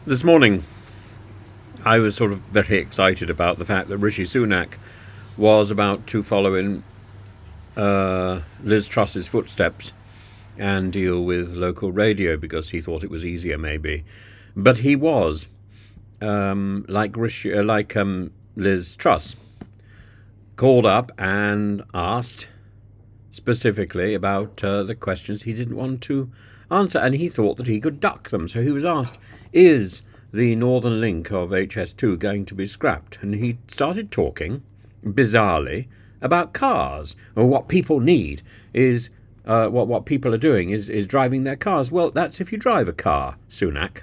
This morning, I was sort of very excited about the fact that Rishi Sunak was about to follow in Liz Truss's footsteps and deal with local radio because he thought it was easier, maybe. But he was, like Liz Truss, called up and asked specifically about the questions he didn't want to answer, and he thought that he could duck them. So he was asked, is the northern link of HS2 going to be scrapped? And he started talking, bizarrely, about cars, or what people need is, what people are doing is driving their cars. Well, that's if you drive a car, Sunak.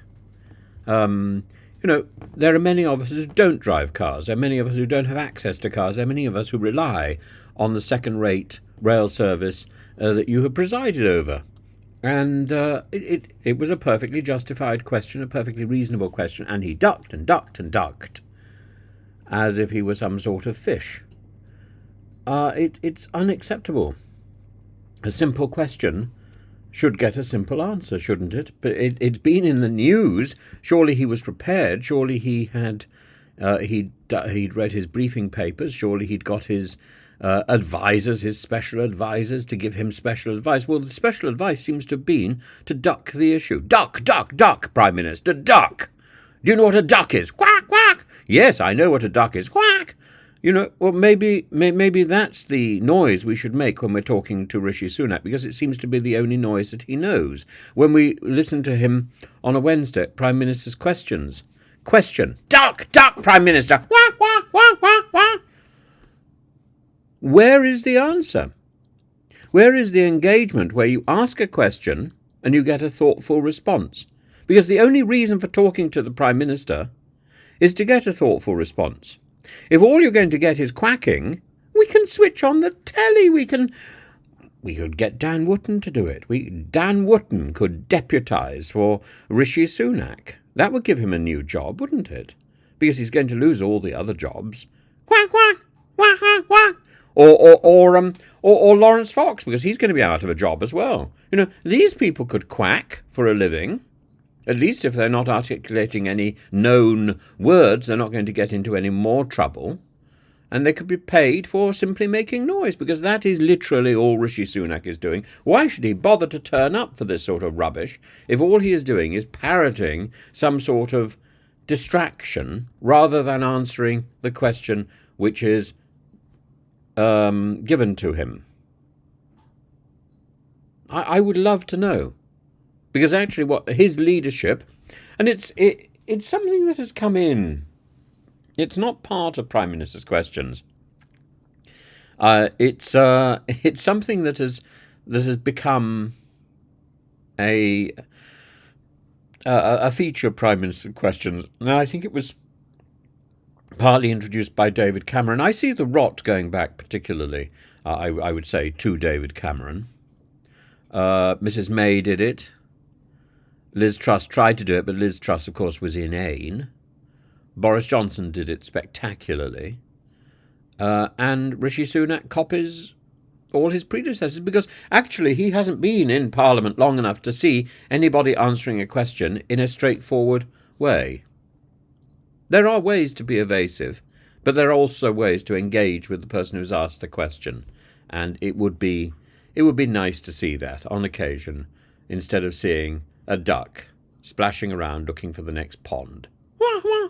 There are many of us who don't drive cars. There are many of us who don't have access to cars. There are many of us who rely on the second-rate rail service that you have presided over. And it was a perfectly justified question, a perfectly reasonable question, and he ducked and ducked and ducked, as if he were some sort of fish. It's unacceptable. A simple question should get a simple answer, shouldn't it? But it's been in the news. Surely he was prepared. Surely he had he'd read his briefing papers. Surely he'd got his advisors, his special advisors, to give him special advice. Well, the special advice seems to have been to duck the issue. Duck, duck, duck, Prime Minister, duck. Do you know what a duck is? Quack, quack. Yes, I know what a duck is. Quack. Well, maybe that's the noise we should make when we're talking to Rishi Sunak, because it seems to be the only noise that he knows. When we listen to him on a Wednesday at Prime Minister's Questions. Question. Duck, duck, Prime Minister. Quack, quack, quack, quack, quack. Where is the answer? Where is the engagement where you ask a question and you get a thoughtful response? Because the only reason for talking to the Prime Minister is to get a thoughtful response. If all you're going to get is quacking, we can switch on the telly. We could get Dan Wootton to do it. Dan Wootton could deputise for Rishi Sunak. That would give him a new job, wouldn't it? Because he's going to lose all the other jobs. Quack, quack, quack, quack, quack. Or Lawrence Fox, because he's going to be out of a job as well. These people could quack for a living. At least if they're not articulating any known words, they're not going to get into any more trouble. And they could be paid for simply making noise, because that is literally all Rishi Sunak is doing. Why should he bother to turn up for this sort of rubbish if all he is doing is parroting some sort of distraction rather than answering the question which is given to him? I would love to know. Because actually what his leadership, and it's something that has come in. It's not part of Prime Minister's Questions. It's something that has become a feature of Prime Minister's Questions. And I think it was partly introduced by David Cameron. I see the rot going back particularly, I would say, to David Cameron. Mrs. May did it. Liz Truss tried to do it, but Liz Truss, of course, was inane. Boris Johnson did it spectacularly. And Rishi Sunak copies all his predecessors, because actually he hasn't been in Parliament long enough to see anybody answering a question in a straightforward way. There are ways to be evasive, but there are also ways to engage with the person who's asked the question. And it would be nice to see that on occasion, instead of seeing a duck splashing around looking for the next pond. Wah, wah.